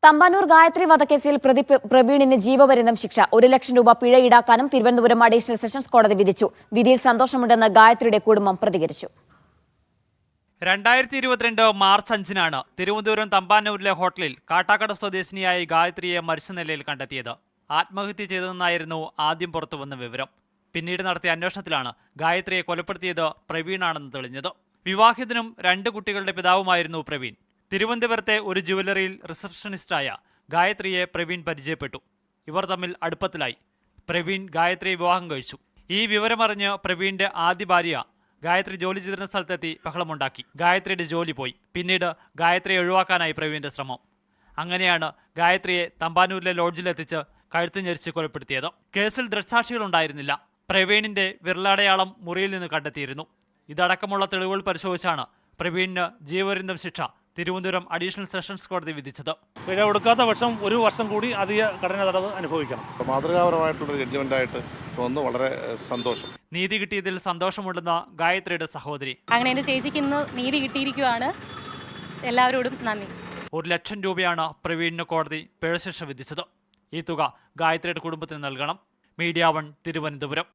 തമ്പാനൂർ ഗായത്രി വധക്കേസിൽ പ്രതി പ്രവീണിന് ജീവപര്യന്തം ശിക്ഷ 1 ലക്ഷം രൂപ പിഴ ഈടാക്കാനും തിരുവനന്തപുരം അഡീഷണൽ സെഷൻസ് കോടതി വിധിച്ചു. വിധിയിൽ സന്തോഷമുണ്ടെന്ന് ഗായത്രിയുടെ കുടുംബം പ്രതികരിച്ചു. 2022 മാർച്ച് 5-നാണ് തിരുവനന്തപുരം തമ്പാനൂരിലെ ഹോട്ടലിൽ കാട്ടാക്കട സ്വദേശിനിയായ ഗായത്രിയെ മരിച്ച നിലയിൽ കണ്ടെത്തിയത്. ആത്മഹത്യ ചെയ്തതെന്നായിരുന്നു ആദ്യം പുറത്തുവന്ന വിവരം. പിന്നീട് നടത്തിയ അന്വേഷണത്തിലാണ് ഗായത്രിയെ കൊലപ്പെടുത്തിയത് പ്രവീണാണെന്ന് തെളിഞ്ഞത്. വിവാഹിതനും 2 കുട്ടികളുടെ പിതാവുമായിരുന്നു പ്രവീൺ. തിരുവനന്തപുരത്തെ ഒരു ജുവലറിയിൽ റിസപ്ഷനിസ്റ്റായ ഗായത്രിയെ പ്രവീൺ പരിചയപ്പെട്ടു. ഇവർ തമ്മിൽ അടുപ്പത്തിലായി. പ്രവീൺ ഗായത്രിയെ വിവാഹം കഴിച്ചു. ഈ വിവരമറിഞ്ഞ് പ്രവീണിന്റെ ആദ്യ ഭാര്യ ഗായത്രി ജോലി ചെയ്തിരുന്ന സ്ഥലത്തെത്തി ബഹളമുണ്ടാക്കി. ഗായത്രിയുടെ ജോലി പോയി. പിന്നീട് ഗായത്രിയെ ഒഴിവാക്കാനായി പ്രവീണിന്റെ ശ്രമം. അങ്ങനെയാണ് ഗായത്രിയെ തമ്പാനൂരിലെ ലോഡ്ജിലെത്തിച്ച് കഴുത്ത് ഞെരിച്ച് കൊലപ്പെടുത്തിയത്. കേസിൽ ദൃക്സാക്ഷികളുണ്ടായിരുന്നില്ല. പ്രവീണിന്റെ വിരലടയാളം മുറിയിൽ നിന്ന് കണ്ടെത്തിയിരുന്നു. ഇതടക്കമുള്ള തെളിവുകൾ പരിശോധിച്ചാണ് പ്രവീണിന് ജീവപര്യന്തം ശിക്ഷ തിരുവനന്തപുരം അഡീഷണൽ സെഷൻസ് കോടതി വിധിച്ചത്. പിഴ കൊടുക്കാത്ത പക്ഷം 1 വർഷം കൂടി അധിക കഠിന തടവ് അനുഭവിക്കണം. മാതൃകാപരമായിട്ടുള്ള ജഡ്ജ്മെന്റായിട്ട് തോന്നുന്നു. വളരെ സന്തോഷം. നീതി കിട്ടിയതിൽ സന്തോഷമുണ്ടെന്ന് ഗായത്രിയുടെ സഹോദരി. അങ്ങനെ എന്റെ ചേച്ചിക്ക് ഇന്ന് നീതി കിട്ടിയിരിക്കുകയാണ്. എല്ലാവരോടും നന്ദി. 1 ലക്ഷം രൂപയാണ് പ്രവീണിന് കോടതി പിഴശിക്ഷ വിധിച്ചത്. ഈ തുക ഗായത്രിയുടെ കുടുംബത്തിന് നൽകണം. മീഡിയ 1 തിരുവനന്തപുരം.